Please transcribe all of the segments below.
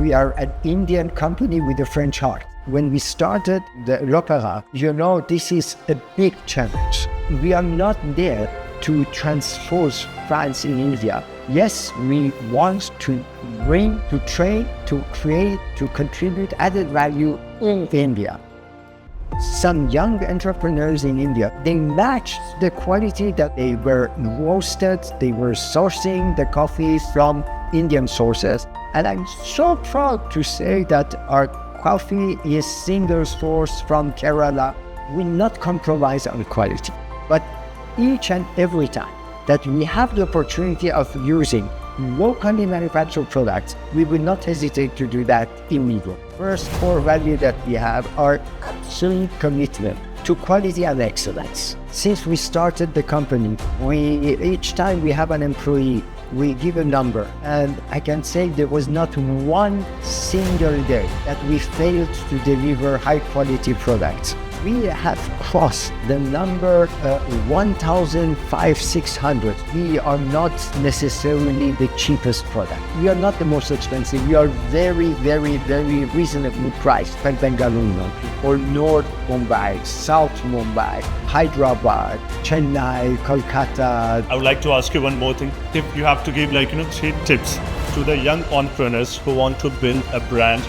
we are an Indian company with a French heart. When we started the LOpera, this is a big challenge. We are not there to transpose France in India. Yes, we want to bring, to train, to create, to contribute added value in India. Some young entrepreneurs in India, they matched the quality that they were roasted, they were sourcing the coffee from Indian sources. And I'm so proud to say that our coffee is single source from Kerala. We not compromise on quality, but each and every time that we have the opportunity of using locally manufactured products, we will not hesitate to do that immediately. First core value that we have are absolute commitment to quality and excellence. Since we started the company, each time we have an employee, we give a number, and I can say there was not one single day that we failed to deliver high quality products. We have crossed the number 1,500. We are not necessarily the cheapest product. We are not the most expensive. We are very, very, very reasonably priced. Bengaluru or North Mumbai, South Mumbai, Hyderabad, Chennai, Kolkata. I would like to ask you one more thing. If you have to give 3 tips to the young entrepreneurs who want to build a brand,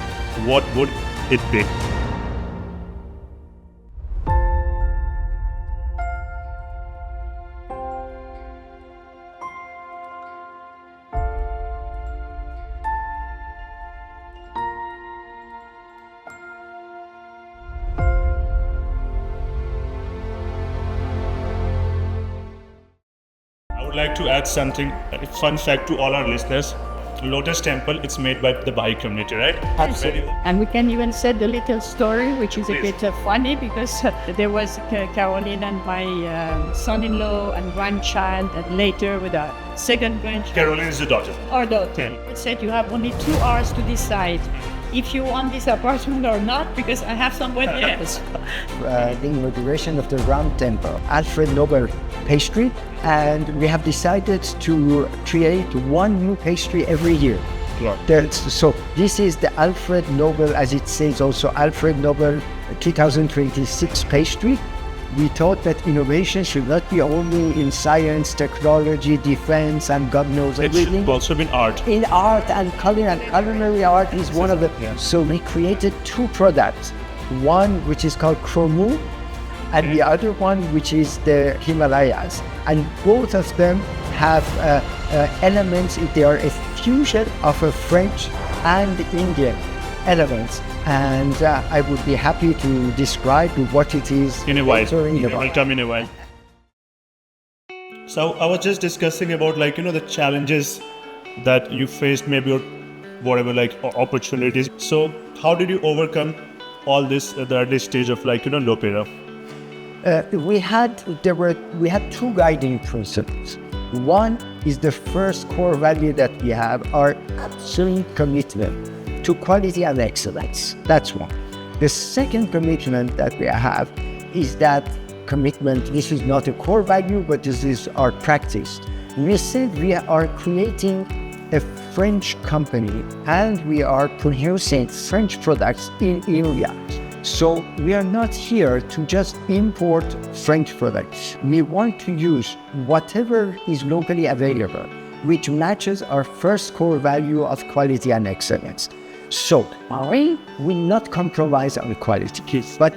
what would it be? I would like to add something, a fun fact to all our listeners. Lotus Temple, it's made by the Baha'i community, right? Absolutely. And we can even say the little story, which is a bit funny, because there was Caroline and my son-in-law and grandchild, and later with a second grandchild. Caroline is the daughter. Or daughter. It said you have only 2 hours to decide if you want this apartment or not, because I have somebody else. The inauguration of the Round Temple, Alfred Nobel pastry, and we have decided to create one new pastry every year. Right. So this is the Alfred Nobel, as it says also, Alfred Nobel 2026 pastry. We thought that innovation should not be only in science, technology, defense, and God knows everything. It should also be in art. In art and culinary art is one of the... So we created 2 products. One which is called Kromu, and the other one which is the Himalayas. And both of them have elements, they are a fusion of a French and Indian elements. And I would be happy to describe what it is in a while. Will come in a while. So I was just discussing about the challenges that you faced, maybe, or whatever, opportunities. So how did you overcome all this at the early stage of LOpera? We had 2 guiding principles. One is the first core value that we have, our absolute commitment to quality and excellence. That's one. The second commitment that we have is that commitment, this is not a core value, but this is our practice. We said we are creating a French company and we are producing French products in India. So we are not here to just import French products. We want to use whatever is locally available, which matches our first core value of quality and excellence. So we will not compromise on quality, but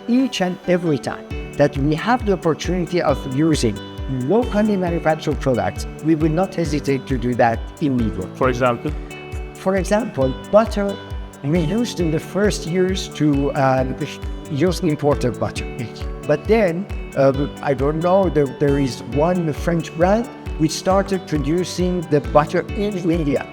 each and every time that we have the opportunity of using locally manufactured products, we will not hesitate to do that immediately. For example? For example, butter, we used in the first years to use imported butter. But then, I don't know, there is one French brand which started producing the butter in India.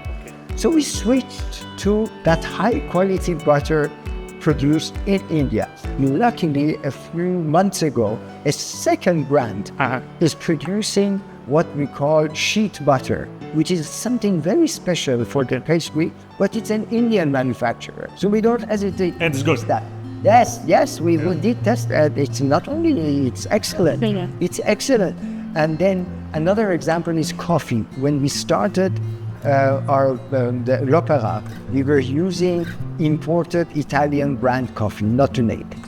So we switched to that high quality butter produced in India. Luckily, a few months ago, a second brand is producing what we call sheet butter, which is something very special for the pastry, but it's an Indian manufacturer. So we don't hesitate to use that. Yes, we did test that. It's not only, it's excellent. It's excellent. And then another example is coffee. When we started the LOpera, we were using imported Italian brand coffee, not to name it.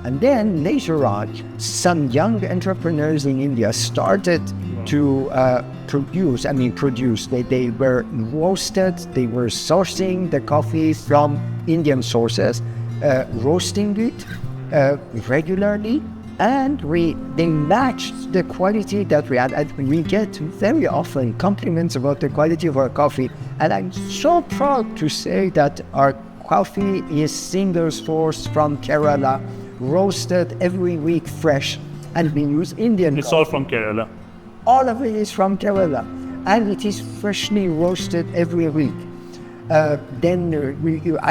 And then later on, some young entrepreneurs in India started to produce. They were roasted, they were sourcing the coffee from Indian sources, roasting it regularly, and they matched the quality that we had. And we get very often compliments about the quality of our coffee. And I'm so proud to say that our coffee is single sourced from Kerala, roasted every week fresh, and we use Indian It's coffee. all from Kerala. All of it is from Kerala, and it is freshly roasted every week. I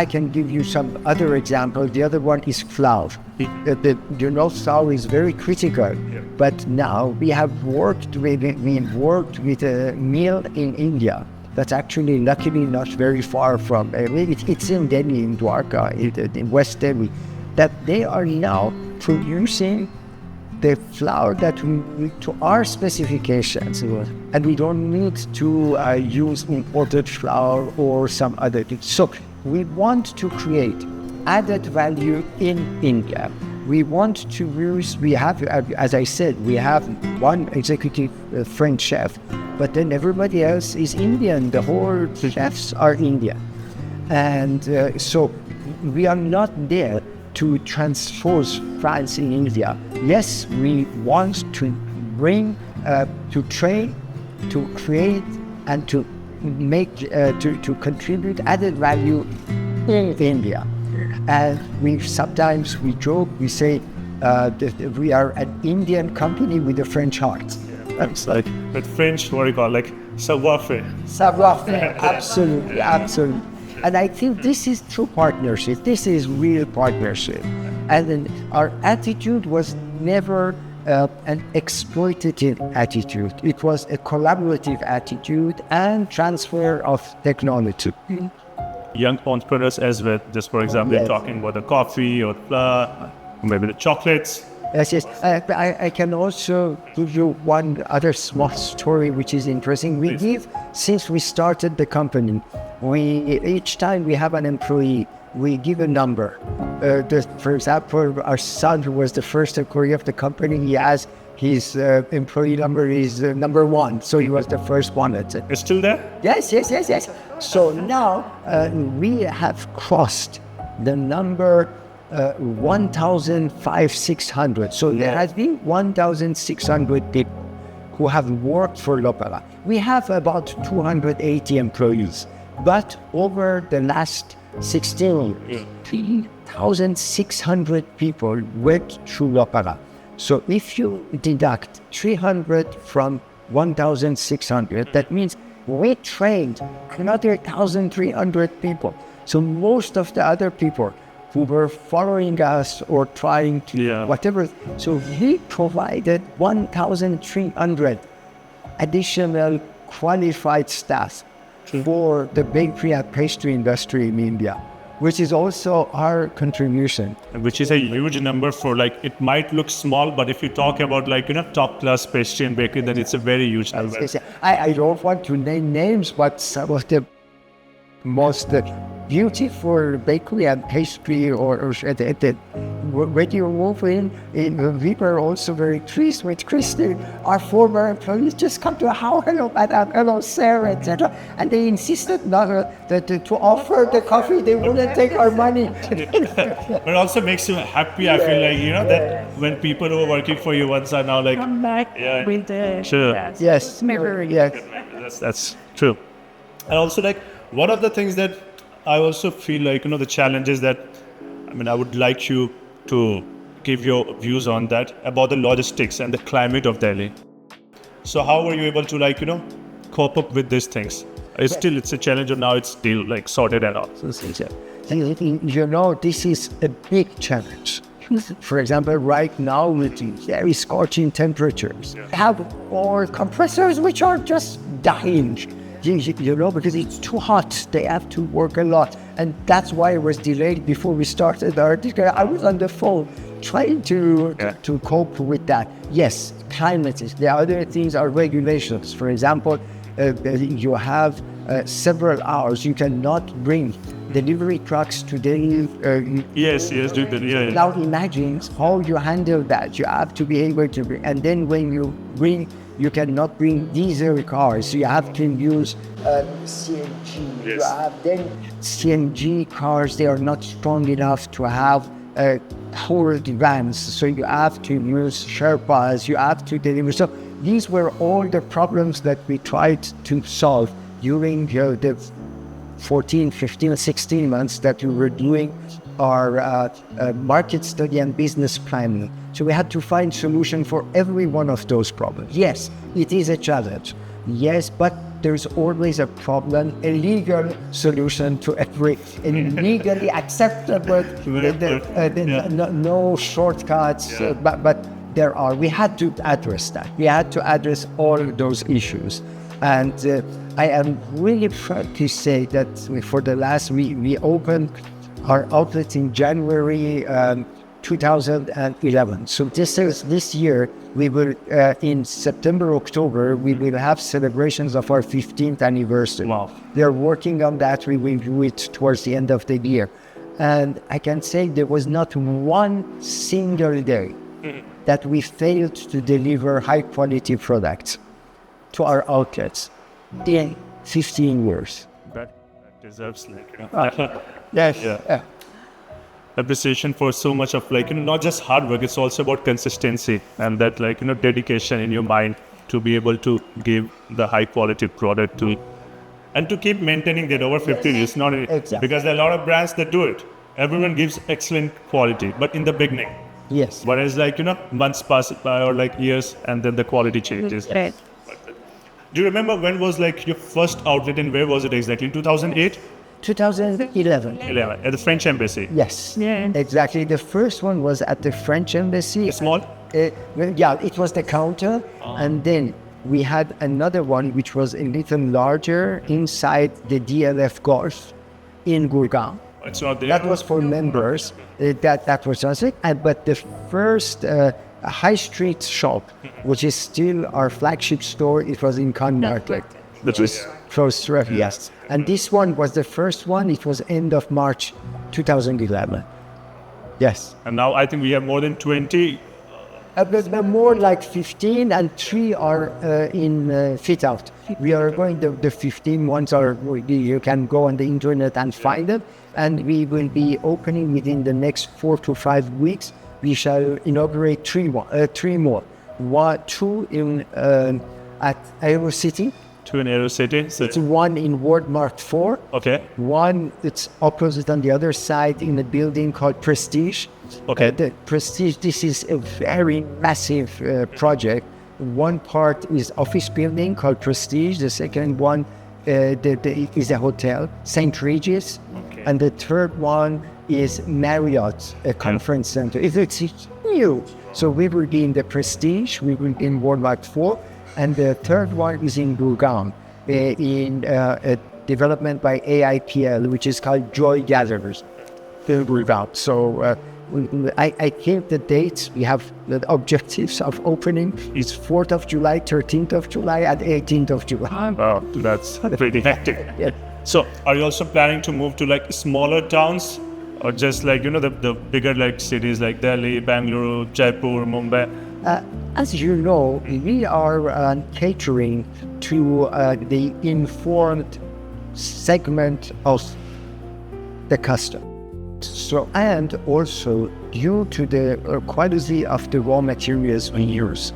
can give you some other example. The other one is flour. Flour is very critical, but now we worked with a mill in India that's actually luckily not very far from, it's in Delhi, in Dwarka, in West Delhi, that they are now producing the flour that we need to our specifications, and we don't need to use imported flour or some other thing. So we want to create added value in India. We want to use, as I said, we have one executive French chef, but then everybody else is Indian. The whole chefs are Indian. And so we are not there to transpose France in India. Yes, we want to bring, to train, to create, and to make, to contribute added value in India. And sometimes we joke, we say that we are an Indian company with a French heart. It's like with French, what do you call, like Savoir-Faire. Savoir-Faire, absolutely, absolutely. And I think this is true partnership. This is real partnership. And then our attitude was never an exploitative attitude. It was a collaborative attitude and transfer of technology. Young entrepreneurs as well, just for example, Yes. talking about the coffee or flour, maybe the chocolates. Yes. I can also give you one other small story which is interesting. Since we started the company, each time we have an employee, we give a number. For example, our son, who was the first employee of the company, he has his employee number is number 1, so he was the first one. It's still there? Yes. So now we have crossed the number 1,600. So there has been 1,600 people who have worked for LOpera. We have about 280 employees, but over the last 16 years, 3,600 people went through LOpera. So if you deduct 300 from 1,600, that means we trained another 1,300 people. So most of the other people who were following us or trying to whatever, so we provided 1,300 additional qualified staff for the bakery and pastry industry in India, which is also our contribution. Which is a huge number for, like, it might look small, but if you talk about, like, top class pastry and bakery, then it's a very huge number. I don't want to name names, but some of the most beautiful bakery and pastry when you move in, we were also very pleased with Christy. Our former employees just come to how, hello madam, hello sir, etc. And they insisted not that to offer the coffee, they wouldn't take our money. But it also makes you happy. I feel like, that when people who are working for you once are now like, Come back with the Yes. memory. Yes. That's true. And also, like, one of the things that I also feel like, the challenges that, I would like you to give your views on that, about the logistics and the climate of Delhi. So how were you able to, like, cope up with these things? It's a challenge, or now it's still, like, sorted and all? This is a big challenge. For example, right now with very scorching temperatures, we have all compressors which are just dying. Because it's too hot, they have to work a lot. And that's why it was delayed before we started our discussion. I was on the phone trying to cope with that. Yes, climate is. The other things are regulations. For example, you have several hours. You cannot bring delivery trucks to deliver. Yes, do that. Yeah. Now imagine how you handle that. You have to be able to bring, and then when you bring, you cannot bring diesel cars. You have to use CNG. Yes. You have then CNG cars. They are not strong enough to have poured vans. So you have to use Sherpas. You have to deliver. So these were all the problems that we tried to solve during the 14, 15, 16 months that we were doing our market study and business planning. So we had to find solution for every one of those problems. Yes, it is a challenge. Yes, but there's always a problem, a legal solution to every, legally acceptable, no shortcuts, but there are. We had to address that. We had to address all those issues. And I am really proud to say that for the last, we opened our outlet in January 2011. So this year, we will, in September, October, we will have celebrations of our 15th anniversary. Wow. They're working on that. We will do it towards the end of the year. And I can say there was not one single day that we failed to deliver high quality products to our outlets in 15 years. That deserves Yes. Yeah. Appreciation for so much of not just hard work, it's also about consistency and that dedication in your mind to be able to give the high quality product to and to keep maintaining that over 50 years. Not Exactly. Because there are a lot of brands that do it. Everyone gives excellent quality, but in the beginning. Yes. Whereas months pass by or years and then the quality changes. Right. Do you remember when was your first outlet and where was it exactly? In 2008? 2011. 11, at the French Embassy. Yes. Yeah. Exactly. The first one was at the French Embassy. Small? It was the counter. And then we had another one which was a little larger inside the DLF Golf in Gurgaon. It's not there. That was for members. That was us. But the first high street shop, which is still our flagship store, it was in Khan Market. That was Close to us, yes. And this one was the first one. It was end of March 2011. Yes. And now I think we have more than 20. But more like 15 and 3 are in fit out. We are going, the 15 ones are, you can go on the internet and find them. And we will be opening within the next 4 to 5 weeks. We shall inaugurate 3 more. 2 in at Aero City. 2 in Aero City. So It's 1 in Ward Mark 4. okay. 1, it's opposite on the other side in a building called Prestige. Okay. The Prestige, this is a very massive project. One part is office building called Prestige. The second one is a hotel, St. Regis. Okay. And the third one is Marriott, a conference center. It's huge. So we will be in the Prestige, we will be in Ward Mark 4. And the third one is in Gurgaon, in a development by AIPL, which is called Joy Gatherers in Gurgaon. So I think the dates, we have the objectives of opening is 4th of July, 13th of July, and 18th of July. Wow, that's pretty hectic. Yeah. So are you also planning to move to smaller towns or just the bigger cities like Delhi, Bangalore, Jaipur, Mumbai? As you know, we are catering to the informed segment of the customer. So, and also due to the quality of the raw materials we use,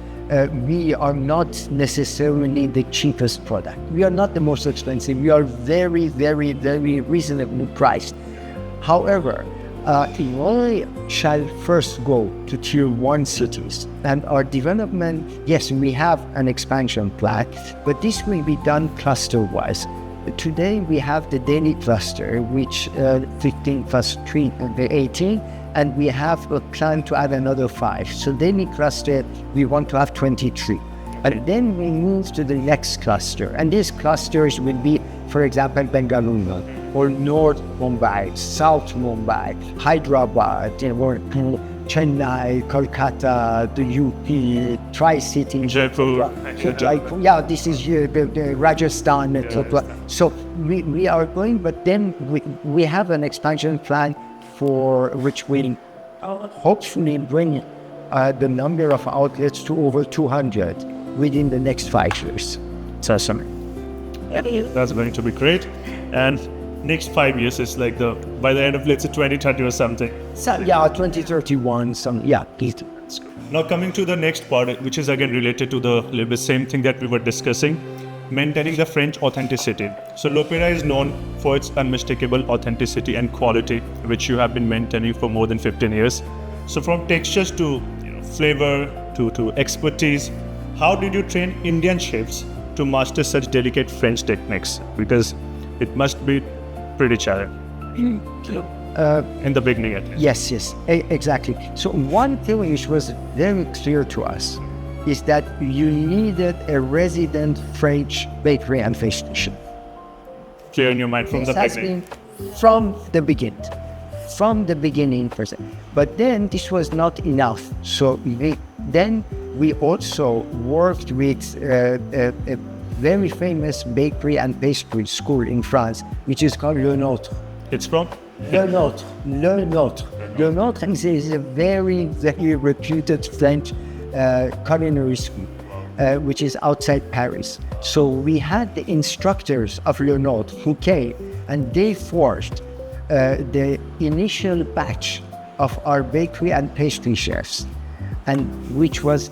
we are not necessarily the cheapest product. We are not the most expensive. We are very, very, very reasonably priced. However, we shall first go to tier 1 cities, and our development, yes, we have an expansion plan, but this will be done cluster-wise. Today we have the Delhi cluster, which 15 plus 3, the 18, and we have a plan to add another 5. So Delhi cluster, we want to have 23. And then we move to the next cluster, and these clusters will be, for example, Bengaluru, or North Mumbai, South Mumbai, Hyderabad, or Chennai, Kolkata, the UP, Tri-City, Jaipur. yeah, this is the Rajasthan, etc. So we are going, but then we have an expansion plan for which we hopefully bring the number of outlets to over 200 within the next 5 years. That's going to be great. And next 5 years is like by the end of, let's say, 2030 or something. So, yeah, 2031, Now coming to the next part, which is again related to the little bit same thing that we were discussing, maintaining the French authenticity. So LOpera is known for its unmistakable authenticity and quality, which you have been maintaining for more than 15 years. So from textures to flavor to expertise, how did you train Indian chefs to master such delicate French techniques? Because it must be pretty challenging in the beginning at least. Yes, exactly. So one thing which was very clear to us is that you needed a resident French bakery and pastry chef. Clear in your mind from the beginning. From the beginning. From the beginning, but then this was not enough. So we also worked with a very famous bakery and pastry school in France, which is called Le Nôtre. It's from? Le Nôtre. Le Nôtre is a very, very reputed French culinary school, which is outside Paris. So we had the instructors of Le Nôtre who came, and they forged the initial batch of our bakery and pastry chefs, and which was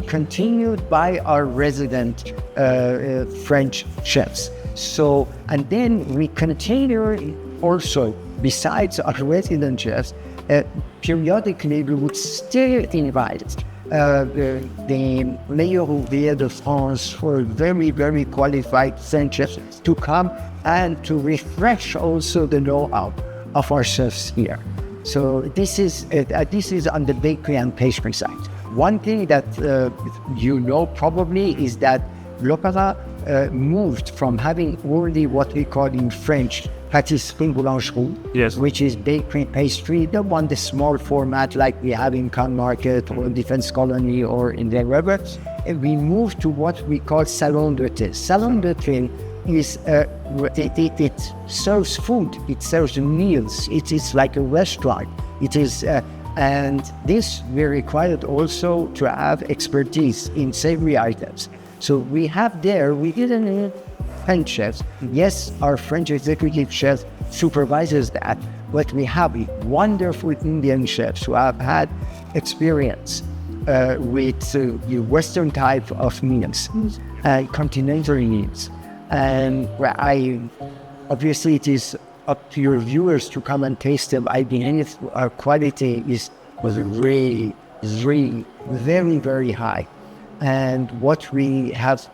continued by our resident French chefs. So, and then we continued also, besides our resident chefs, periodically we would still invite the Meilleur Ouvrier de France, for very, very qualified French chefs to come and to refresh also the know-how of our chefs here. So this is on the bakery and pastry side. One thing that probably is that LOpera moved from having only what we call in French pâtisserie boulangerie, yes, which is bakery pastry, the small format like we have in Cannes Market or Defense Colony or in the river. And we moved to what we call Salon de thé. Salon de thé is it serves food, it serves meals, it is like a restaurant. It is and this we required also to have expertise in savory items. So we didn't need French chefs. Yes, our French executive chef supervises that, but we have wonderful Indian chefs who have had experience with Western type of meals and continental meals. And obviously it is up to your viewers to come and taste them. I believe our quality was really, really very, very high. And what we have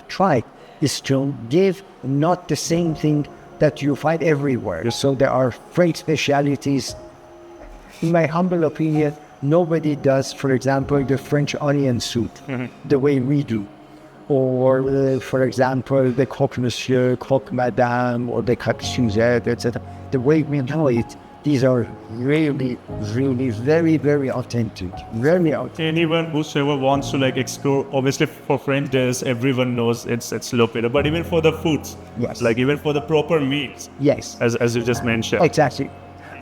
tried is to give not the same thing that you find everywhere. So there are French specialities. In my humble opinion, nobody does, for example, the French onion soup the way we do. Or, for example, the croque monsieur, croque madame, or the croque Suzette, etc. The way we know it, these are really, really very, very authentic. Very authentic. Anyone whosoever wants to explore, obviously for French dishes, everyone knows it's LOpera, but even for the foods, yes, even for the proper meals, yes, as you just mentioned. Exactly.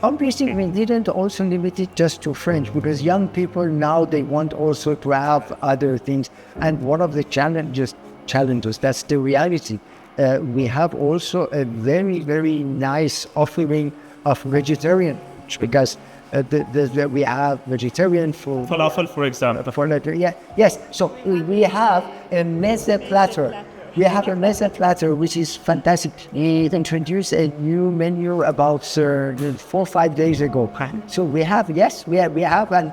Obviously, we didn't also limit it just to French, because young people now, they want also to have other things. And one of the challenges, that's the reality. We have also a very, very nice offering of vegetarian, because we have vegetarian food. Falafel, for example. Yes. So we have a meze platter. We have a meze platter, which is fantastic. We introduced a new menu about 4 or 5 days ago. So we have, and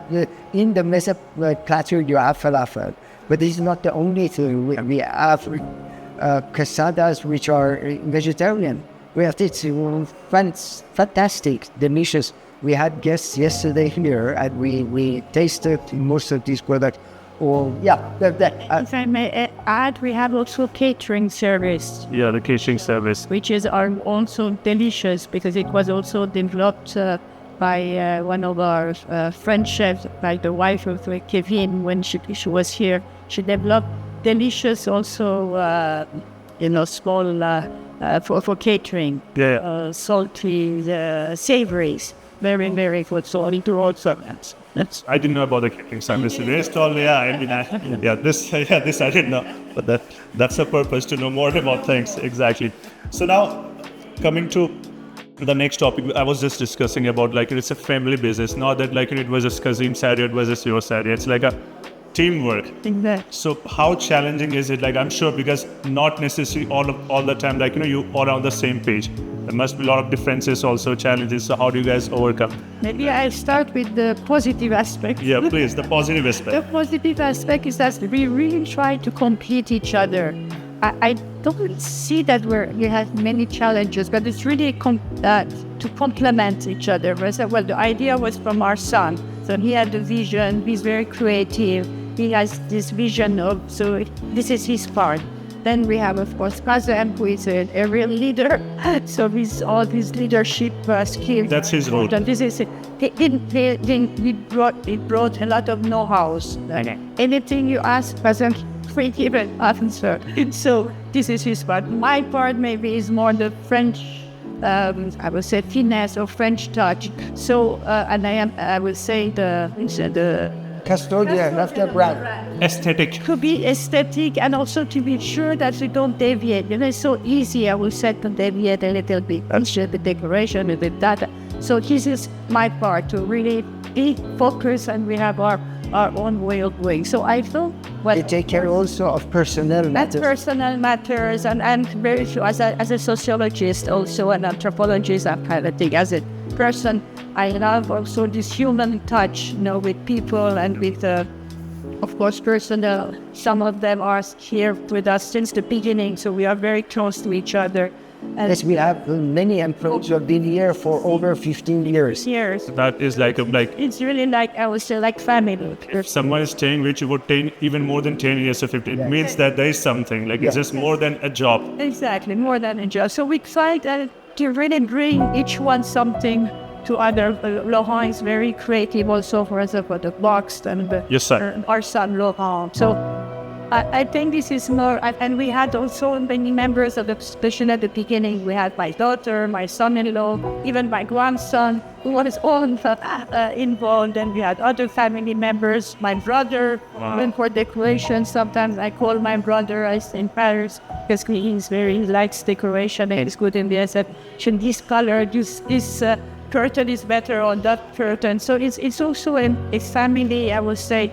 in the meze platter you have falafel. But this is not the only thing. We have casadas, which are vegetarian. We have this fantastic, delicious. We had guests yesterday here, and we tasted most of these products. If I may add, we have also catering service. Yeah, the catering service, which is also delicious, because it was also developed by one of our French chefs, like the wife of Kevin, when she was here. She developed delicious also, small for catering. Salty, savories. Very, very good. So I need to also I didn't know about the catering service. This I didn't know. But that's the purpose, to know more about things. Exactly. So now, coming to the next topic, I was just discussing about it's a family business. Not that it was just Kazim's area, it was just your area. It's like a teamwork. Exactly. So how challenging is it? I'm sure, because not necessarily all the time you all are on the same page. There must be a lot of differences, also challenges. So how do you guys overcome? Maybe I'll start with the positive aspect. Yeah, please, the positive aspect. The positive aspect is that we really try to complete each other. I don't see that we have many challenges, but it's really to complement each other. Well, the idea was from our son. So he had the vision, he's very creative. He has this vision so this is his part. Then we have, of course, Kazem, who is a real leader. So all his leadership skills. That's his role. This is it. He brought a lot of know-hows. Okay. Anything you ask, Kazem, we give an answer. So this is his part. My part maybe is more the French, I would say finesse or French touch. So, and I would say the Custodian of the brand. Aesthetic. To be aesthetic and also to be sure that we don't deviate. It's so easy, I will say, to deviate a little bit. The decoration, a bit that. So this is my part, to really be focused, and we have our own way of doing. So I feel They take care also of personnel matters. Personal matters, and very sure as a sociologist, also an anthropologist, that kind of thing. As a person, I love also this human touch, with people and with, of course, personnel. Some of them are here with us since the beginning, so we are very close to each other. Yes, we have many employees who have been here for over 15 years. That is It's really I would say, like family. If someone is staying with you for even more than 10 years or 15, it means that there is something. It's just more than a job. Exactly, more than a job. So we try to really bring each one something to other. Laurent is very creative also, for example, the box, and Yes, sir. Our son Laurent. So I think this is more, and we had also many members of the, especially at the beginning, we had my daughter, my son-in-law, even my grandson, who was all involved, and we had other family members, my brother, even for decoration. Sometimes I call my brother, in Paris, because he likes decoration, and he's good in the exception. This color, this curtain is better on that curtain. So it's also a family, I would say,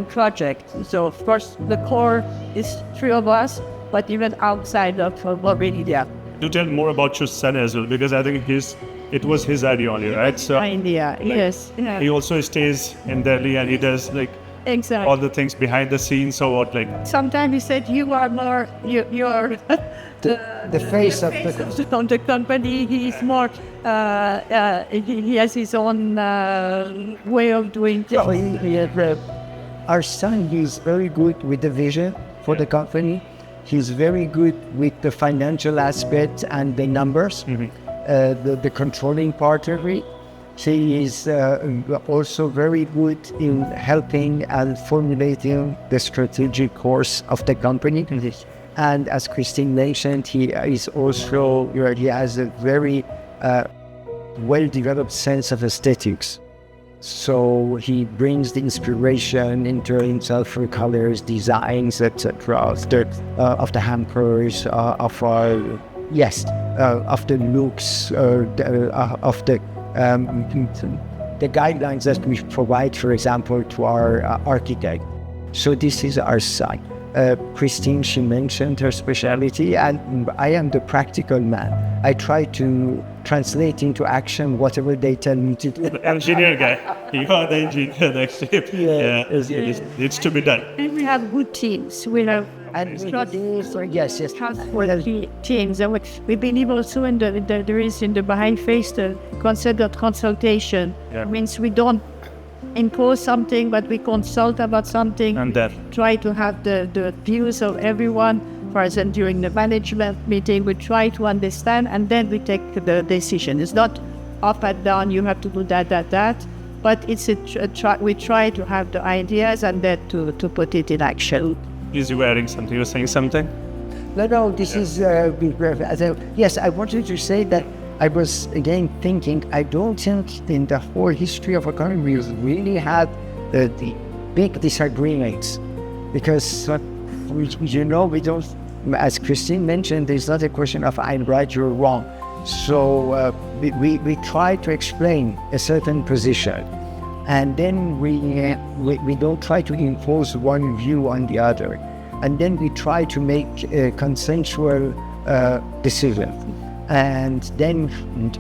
project. So of course the core is 3 of us, but even outside of already there. Do tell more about your son as well, because I think it was his idea only, right? So India, yes. Yeah. He also stays in Delhi, and he does Exactly. all the things behind the scenes. So what Sometimes he said you are more you're the face of the company. He's more he has his own way of doing things. Our son is very good with the vision for the company. He's very good with the financial aspect and the numbers, the controlling part of it. He is also very good in helping and formulating the strategic course of the company. And as Christine mentioned, he has a very well-developed sense of aesthetics. So he brings the inspiration in terms of colors, designs, etc. of the hampers, of the looks, of the guidelines that we provide, for example, to our architect. So this is our side. Christine, she mentioned her specialty, and I am the practical man. I try to translate into action whatever they tell me to do. The engineer guy. You are the engineer next to him. It needs to be done. And we have good teams. We have yes. teams. And we believe also in the behind face the concept of consultation. Yeah. It means we don't impose something, but we consult about something, and then try to have the views of everyone. For example, during the management meeting, we try to understand, and then we take the decision. It's not up and down. You have to do that. But it's we try to have the ideas and then to put it in action. Please, you were adding something. You were saying something? No, this is, yes, I wanted to say that I was again thinking, I don't think in the whole history of economy we really had the big disagreements, because we don't, as Christine mentioned, there's not a question of I'm right, you're wrong. So we try to explain a certain position, and then we don't try to impose one view on the other, and then we try to make a consensual decision. And then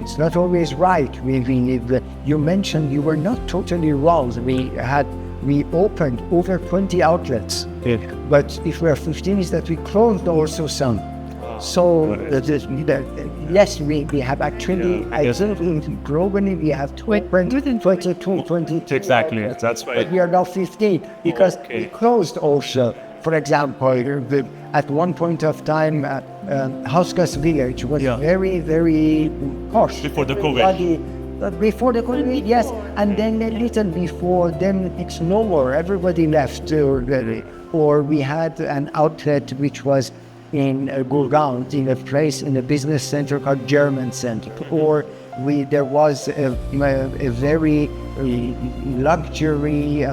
it's not always right. You mentioned you were not totally wrong. We opened over 20 outlets, but if we are 15, is that we closed also some. So yes, we have actually, I think globally we have 22. Exactly, that's right. But we are now 15 because we closed also. For example, at one point of time, Hauskas Village was very, very posh. Before the COVID. Before the COVID, yes. And then a little before, then it's no more. Everybody left. Or we had an outlet which was in Gurgaon, in a place, in a business center called German Center. Or there was a very luxury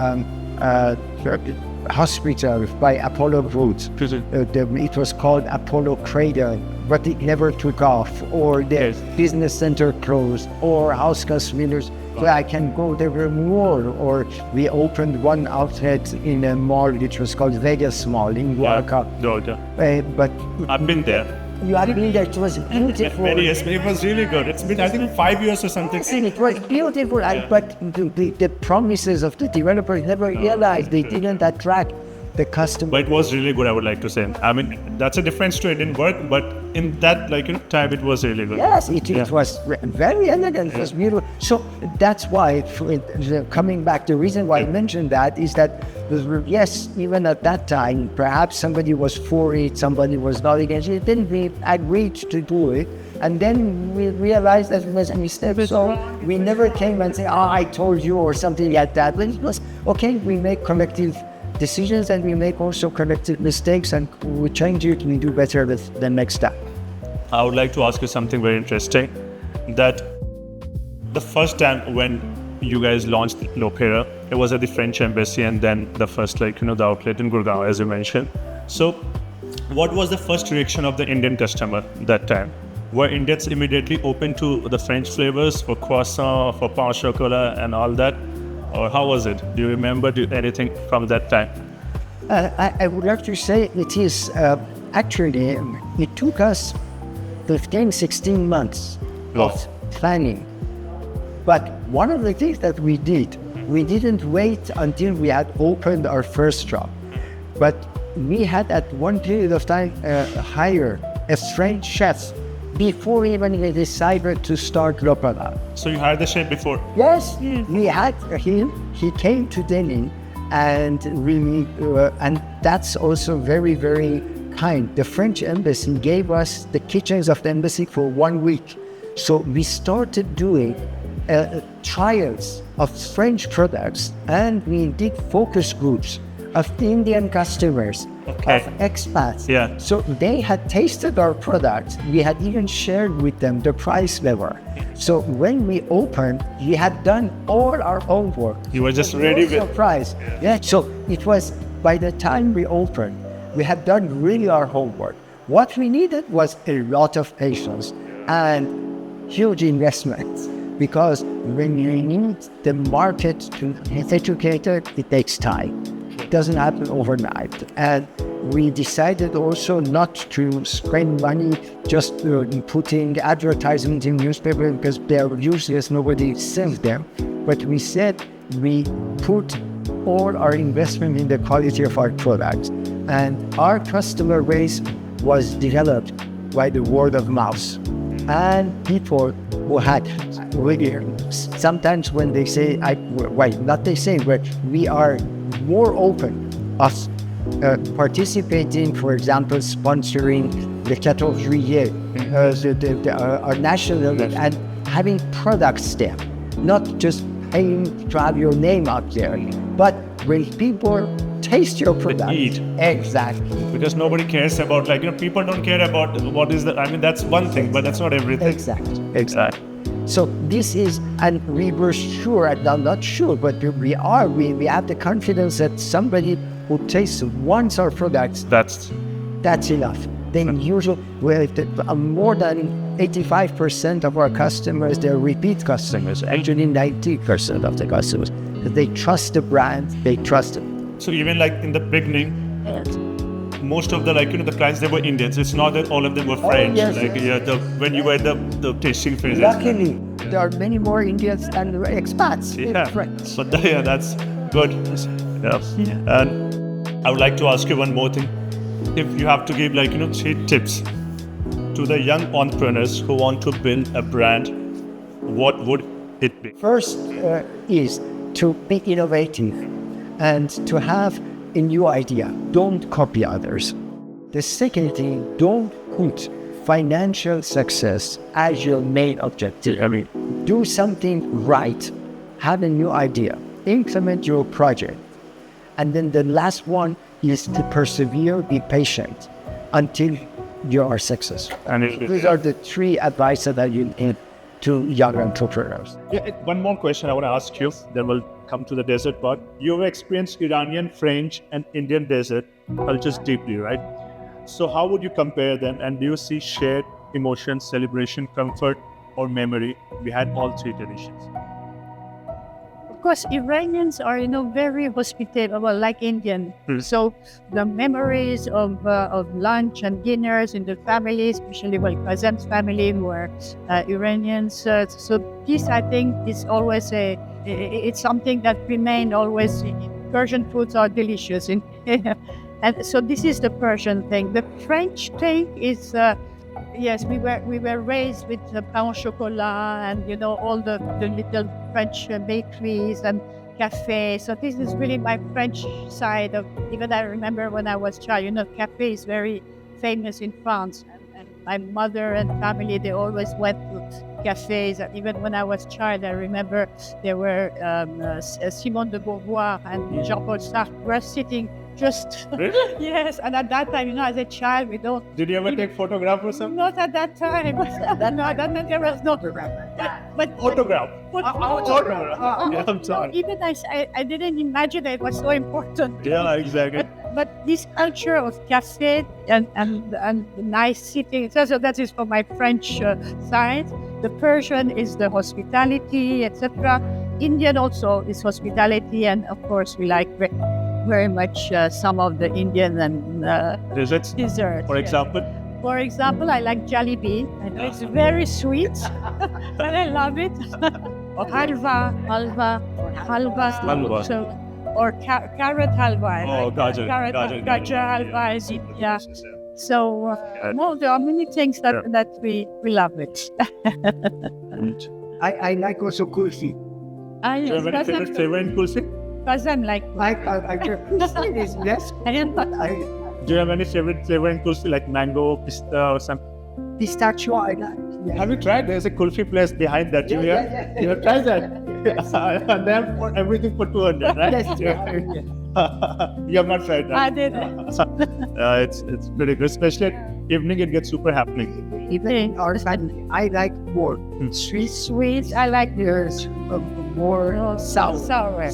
hospital by Apollo Group. It was called Apollo Cradle, but it never took off. Or the business center closed, or Hauskas Village. So I can go, there were more. Or we opened one outlet in a mall which was called Vegas Mall in Guarca. But I've been there. You have been there, it was beautiful. It was really good. It's been, I think, 5 years or something. It was beautiful, but the promises of the developers never realized, they didn't attract the customer. But it was really good, I would like to say. I mean, that's a different story. It didn't work, but in that time, it was really good. Yes, it was very elegant. It was beautiful. So that's why, coming back, the reason why I mentioned that is that, yes, even at that time, perhaps somebody was for it, somebody was not against it. Then we agreed to do it. And then we realized that it was a mistake. So we never came and said, I told you, or something like that. But it was, okay, we make collective decisions and we make also collective mistakes, and we change it, we do better the next time. I would like to ask you something very interesting, that the first time when you guys launched LOpera, it was at the French embassy, and then the first the outlet in Gurgaon, as you mentioned. So what was the first reaction of the Indian customer that time? Were Indians immediately open to the French flavors, for croissant, for pain au chocolat and all that? Or how was it? Do you remember anything from that time? I would like to say it is actually, it took us 15, 16 months of planning. But one of the things that we did, we didn't wait until we had opened our first shop. But we had at one period of time hired a French chef before even we decided to start LOpera. So you hired the chef before? Yes, we had him. He came to Delhi, and and that's also very, very kind. The French embassy gave us the kitchens of the embassy for 1 week. So we started doing trials of French products, and we did focus groups of Indian customers, of expats. Yeah. So they had tasted our products. We had even shared with them the price level. So when we opened, we had done all our own work. You were just ready with surprise. Yeah. So it was, by the time we opened, we had done really our homework. What we needed was a lot of patience and huge investments, because when you need the market to get educated, it takes time. It doesn't happen overnight. And we decided also not to spend money just putting advertisements in newspaper, because they are useless, nobody sells them. But we said we put all our investment in the quality of our products. And our customer base was developed by the word of mouth. And people who had really, sometimes when they say, not they say, but we are more open of participating, for example, sponsoring the 14 Juillet, our national, and having products there, not just paying to have your name out there, but when people taste your product, eat. Exactly. Because nobody cares about, like, people don't care about what is the, I mean, that's one thing, but that's not everything. Exactly. So this is, and we were sure, and I'm not sure, but we have the confidence that somebody who tastes once our products, that's enough. Then usually, more than 85% of our customers, they're repeat customers. Actually, 90% of the customers, they trust the brand, they trust it. So even like in the beginning, most of the, like, the clients, they were Indians. It's not that all of them were French. When you were the tasting phases. Luckily, there are many more Indians than expats. But that's good. Yeah. And I would like to ask you one more thing. If you have to give, like, 3 tips to the young entrepreneurs who want to build a brand, what would it be? First is to be innovative and to have a new idea. Don't copy others. The second thing, don't put financial success as your main objective. I mean, do something right, have a new idea, implement your project. And then the last one is to persevere, be patient until you are successful. And these are the 3 advices that you give to young entrepreneurs. Yeah, one more question I want to ask you, then we'll come to the dessert part. You've experienced Iranian, French, and Indian dessert cultures deeply, right? So how would you compare them? And do you see shared emotions, celebration, comfort, or memory behind all 3 traditions? Of course, Iranians are, very hospitable, like Indian. So the memories of lunch and dinners in the family, especially Kazem's family were Iranians. So this, I think, is always it's something that remained always. Persian foods are delicious, and so this is the Persian thing. The French thing is. Yes, we were raised with pain au chocolat and all the little French bakeries and cafes. So this is really my French side of. Even I remember when I was a child, cafe is very famous in France, and my mother and family, they always went to cafes. And even when I was a child, I remember there were Simone de Beauvoir and Jean-Paul Sartre were sitting. Just really? Yes, and at that time, as a child, we don't. Did you ever take photograph or something? Not at that time. There was no photograph. But autograph. Yeah, I'm sorry. Even I didn't imagine that it was so important. Yeah, exactly. But this culture of cafe and nice sitting, so that is for my French side. The Persian is the hospitality, etc. Indian also is hospitality, and of course we like very much some of the Indian and desserts. For example? For example, I like jalebi. I know it's very sweet, but I love it. Halva. So, or carrot halva. Oh, gajar halva is it? Yeah. So, there are many things that we love it. I like also kulfi. Do you have any favorite flavor in kulfi? Because I'm like kulfi is less. Do you have any favorite flavor in kulfi, like mango, pista, or something? Pistachio, I like. Have you tried? There's a kulfi place behind that. You have tried that? And they have for everything for 200, right? Yes. You have not tried that? I didn't. It's pretty good, especially at evening. It gets super happening. Even our family, I like more sweet. I like There's more sour.